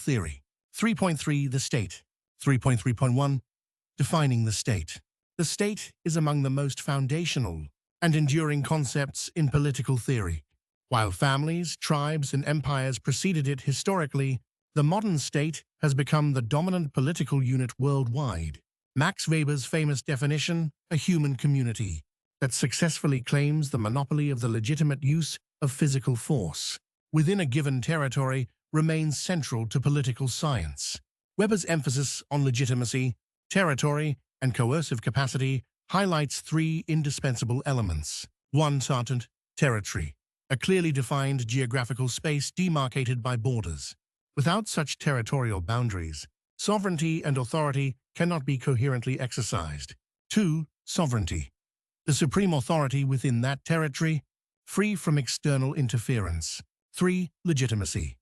Theory. 3.3 The State. 3.3.1 Defining the State. The state is among the most foundational and enduring concepts in political theory. While families, tribes, and empires preceded it historically, the modern state has become the dominant political unit worldwide. Max Weber's famous definition, a human community, that successfully claims the monopoly of the legitimate use of physical force within a given territory, remains central to political science. Weber's emphasis on legitimacy, territory, and coercive capacity highlights three indispensable elements. 1. Sartant territory, a clearly defined geographical space demarcated by borders. Without such territorial boundaries, sovereignty and authority cannot be coherently exercised. 2. Sovereignty, the supreme authority within that territory, free from external interference. 3. Legitimacy,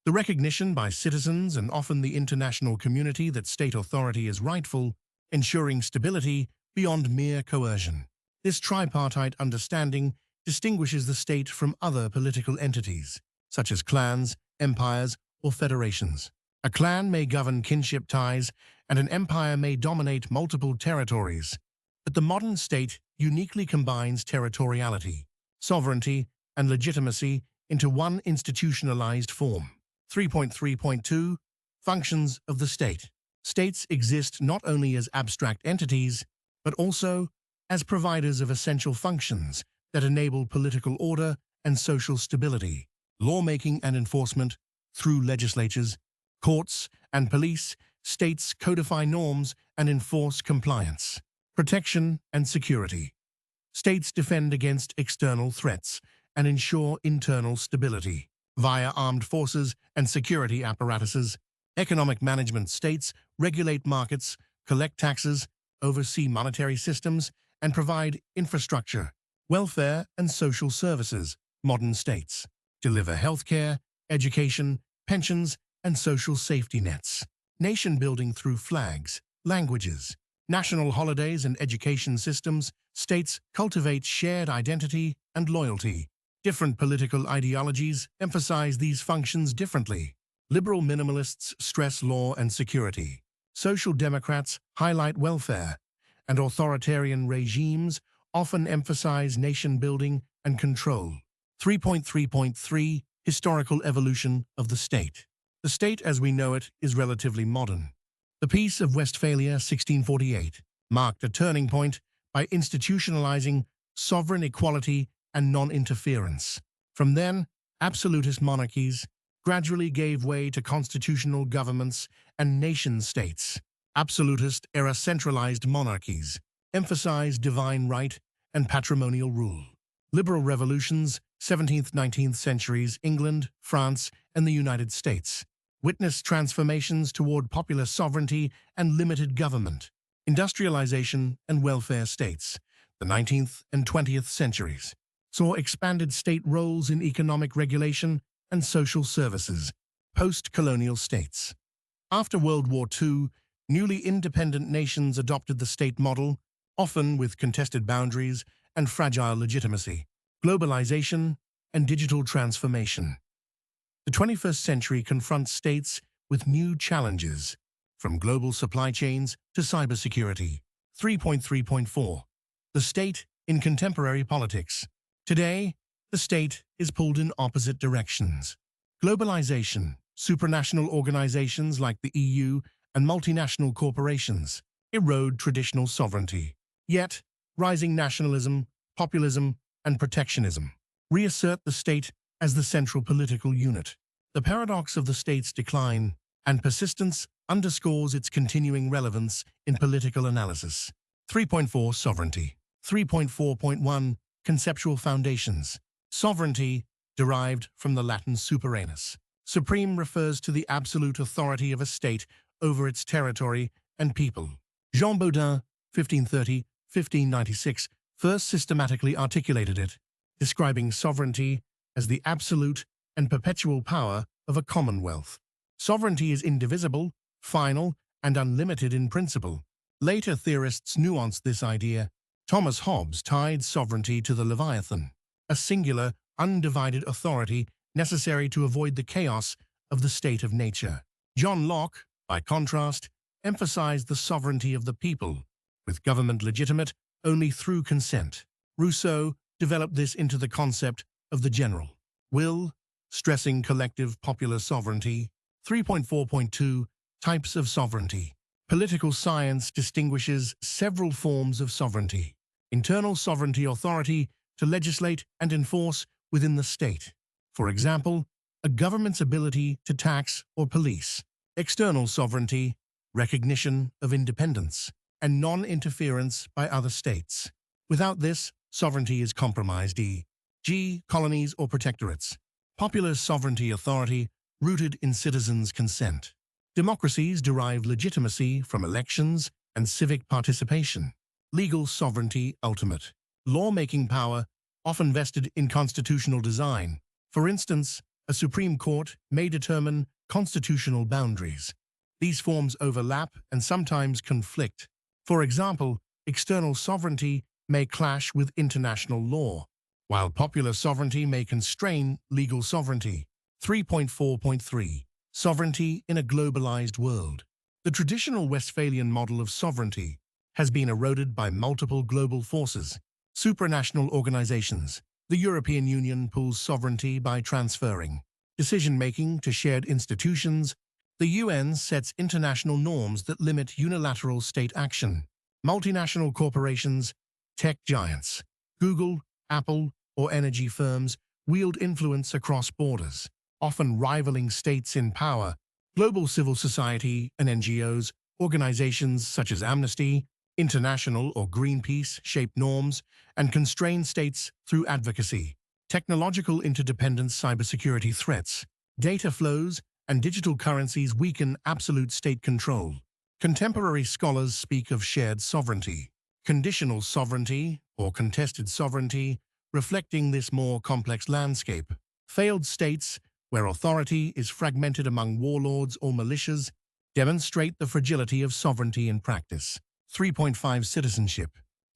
the recognition by citizens and often the international community that state authority is rightful, ensuring stability beyond mere coercion. This tripartite understanding distinguishes the state from other political entities, such as clans, empires, or federations. A clan may govern kinship ties, and an empire may dominate multiple territories. But the modern state uniquely combines territoriality, sovereignty, and legitimacy into one institutionalized form. 3.3.2 Functions of the state. States exist not only as abstract entities, but also as providers of essential functions that enable political order and social stability. Lawmaking and enforcement. Through legislatures, courts, and police, states codify norms and enforce compliance. Protection and security. States defend against external threats and ensure internal stability. Via armed forces and security apparatuses, economic management. States regulate markets, collect taxes, oversee monetary systems, and provide infrastructure, welfare, and social services. Modern states deliver healthcare, education, pensions, and social safety nets. Nation building through flags, languages, national holidays, and education systems. States cultivate shared identity and loyalty. Different political ideologies emphasize these functions differently. Liberal minimalists stress law and security. Social democrats highlight welfare, and authoritarian regimes often emphasize nation-building and control. 3.3.3 Historical evolution of the state. The state as we know it is relatively modern. The Peace of Westphalia 1648 marked a turning point by institutionalizing sovereign equality and non-interference. From then, absolutist monarchies gradually gave way to constitutional governments and nation-states. Absolutist-era centralized monarchies emphasized divine right and patrimonial rule. Liberal revolutions, 17th-19th centuries, England, France, and the United States, witnessed transformations toward popular sovereignty and limited government. Industrialization and welfare states, the 19th and 20th centuries, saw expanded state roles in economic regulation and social services. Post-colonial states. After World War II, newly independent nations adopted the state model, often with contested boundaries and fragile legitimacy. Globalization and digital transformation. The 21st century confronts states with new challenges, from global supply chains to cybersecurity. 3.3.4 The state in contemporary politics. Today, the state is pulled in opposite directions. Globalization, supranational organizations like the EU, and multinational corporations erode traditional sovereignty. Yet, rising nationalism, populism, and protectionism reassert the state as the central political unit. The paradox of the state's decline and persistence underscores its continuing relevance in political analysis. 3.4 Sovereignty. 3.4.1 Conceptual foundations. Sovereignty, derived from the Latin superanus. Supreme refers to the absolute authority of a state over its territory and people. Jean Bodin, 1530-1596, first systematically articulated it, describing sovereignty as the absolute and perpetual power of a commonwealth. Sovereignty is indivisible, final, and unlimited in principle. Later theorists nuanced this idea. Thomas Hobbes tied sovereignty to the Leviathan, a singular, undivided authority necessary to avoid the chaos of the state of nature. John Locke, by contrast, emphasized the sovereignty of the people, with government legitimate only through consent. Rousseau developed this into the concept of the general will, stressing collective popular sovereignty. 3.4.2 Types of sovereignty. Political science distinguishes several forms of sovereignty. Internal sovereignty, authority to legislate and enforce within the state. For example, a government's ability to tax or police. External sovereignty, recognition of independence, and non-interference by other states. Without this, sovereignty is compromised. E.g., colonies or protectorates. Popular sovereignty, authority rooted in citizens' consent. Democracies derive legitimacy from elections and civic participation. Legal sovereignty, ultimate. Lawmaking power, often vested in constitutional design. For instance, a Supreme Court may determine constitutional boundaries. These forms overlap and sometimes conflict. For example, external sovereignty may clash with international law, while popular sovereignty may constrain legal sovereignty. 3.4.3 Sovereignty in a globalized world. The traditional Westphalian model of sovereignty has been eroded by multiple global forces. Supranational organizations. The European Union pools sovereignty by transferring decision-making to shared institutions. The UN sets international norms that limit unilateral state action. Multinational corporations, tech giants, Google, Apple, or energy firms wield influence across borders, often rivaling states in power. Global civil society and NGOs, organizations such as Amnesty International or Greenpeace, shape norms and constrain states through advocacy. Technological interdependence, cybersecurity threats, data flows, and digital currencies weaken absolute state control. Contemporary scholars speak of shared sovereignty, conditional sovereignty, or contested sovereignty, reflecting this more complex landscape. Failed states, where authority is fragmented among warlords or militias, demonstrate the fragility of sovereignty in practice. 3.5 Citizenship.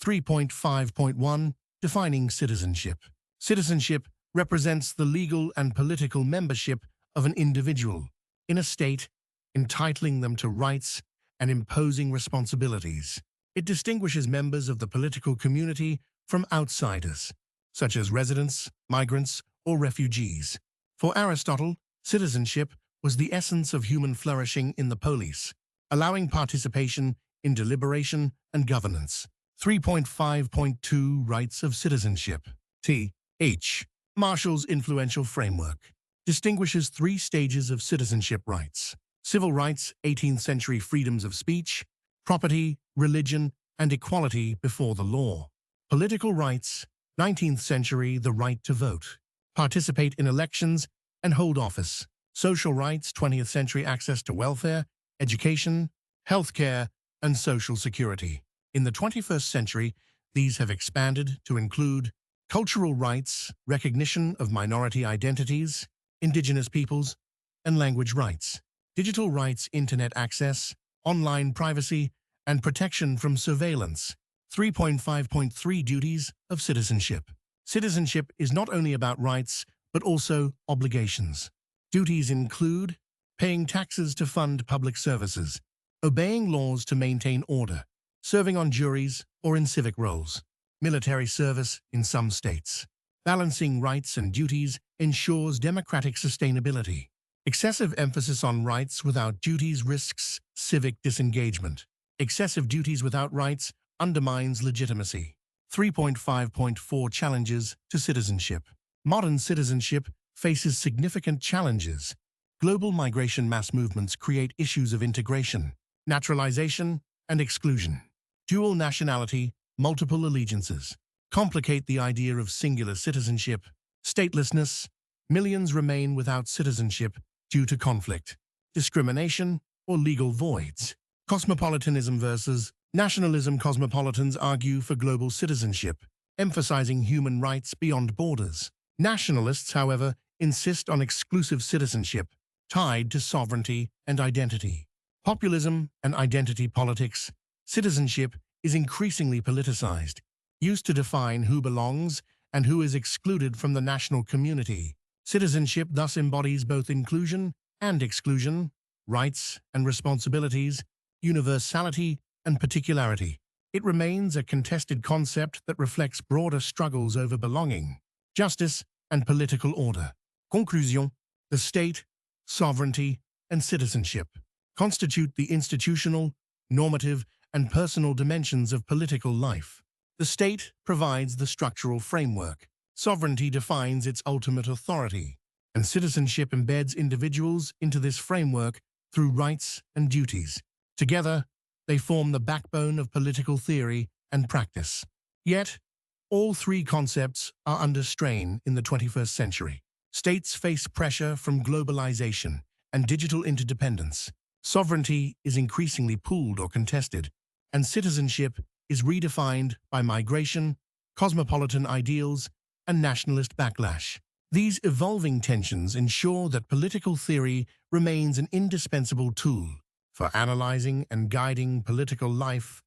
3.5.1 Defining citizenship. Citizenship represents the legal and political membership of an individual in a state, entitling them to rights and imposing responsibilities. It distinguishes members of the political community from outsiders, such as residents, migrants, or refugees. For Aristotle, citizenship was the essence of human flourishing in the polis, allowing participation in deliberation and governance. 3.5.2 Rights of Citizenship. T.H. Marshall's influential framework distinguishes three stages of citizenship rights: civil rights, 18th century freedoms of speech, property, religion, and equality before the law; political rights, 19th century, the right to vote, participate in elections, and hold office; social rights, 20th century, access to welfare, education, healthcare, and social security. In the 21st century, these have expanded to include cultural rights, recognition of minority identities, indigenous peoples, and language rights; digital rights, internet access, online privacy, and protection from surveillance. 3.5.3 Duties of citizenship. Citizenship is not only about rights, but also obligations. Duties include paying taxes to fund public services, obeying laws to maintain order, serving on juries or in civic roles, military service in some states. Balancing rights and duties ensures democratic sustainability. Excessive emphasis on rights without duties risks civic disengagement. Excessive duties without rights undermines legitimacy. 3.5.4 Challenges to citizenship. Modern citizenship faces significant challenges. Global migration mass movements create issues of integration, naturalization, and exclusion. Dual nationality, multiple allegiances complicate the idea of singular citizenship. Statelessness, millions remain without citizenship due to conflict, discrimination, or legal voids. Cosmopolitanism versus nationalism. Cosmopolitans argue for global citizenship, emphasizing human rights beyond borders. Nationalists, however, insist on exclusive citizenship, tied to sovereignty and identity. Populism and identity politics. Citizenship is increasingly politicized, used to define who belongs and who is excluded from the national community. Citizenship thus embodies both inclusion and exclusion. rights and responsibilities, universality and particularity. It remains a contested concept that reflects broader struggles over belonging, justice, and political order. Conclusion: the state, sovereignty, and citizenship constitute the institutional, normative, and personal dimensions of political life. The state provides the structural framework, sovereignty defines its ultimate authority, and citizenship embeds individuals into this framework through rights and duties. Together, they form the backbone of political theory and practice. Yet, all three concepts are under strain in the 21st century. States face pressure from globalization and digital interdependence. Sovereignty is increasingly pooled or contested, and citizenship is redefined by migration, cosmopolitan ideals, and nationalist backlash. These evolving tensions ensure that political theory remains an indispensable tool for analyzing and guiding political life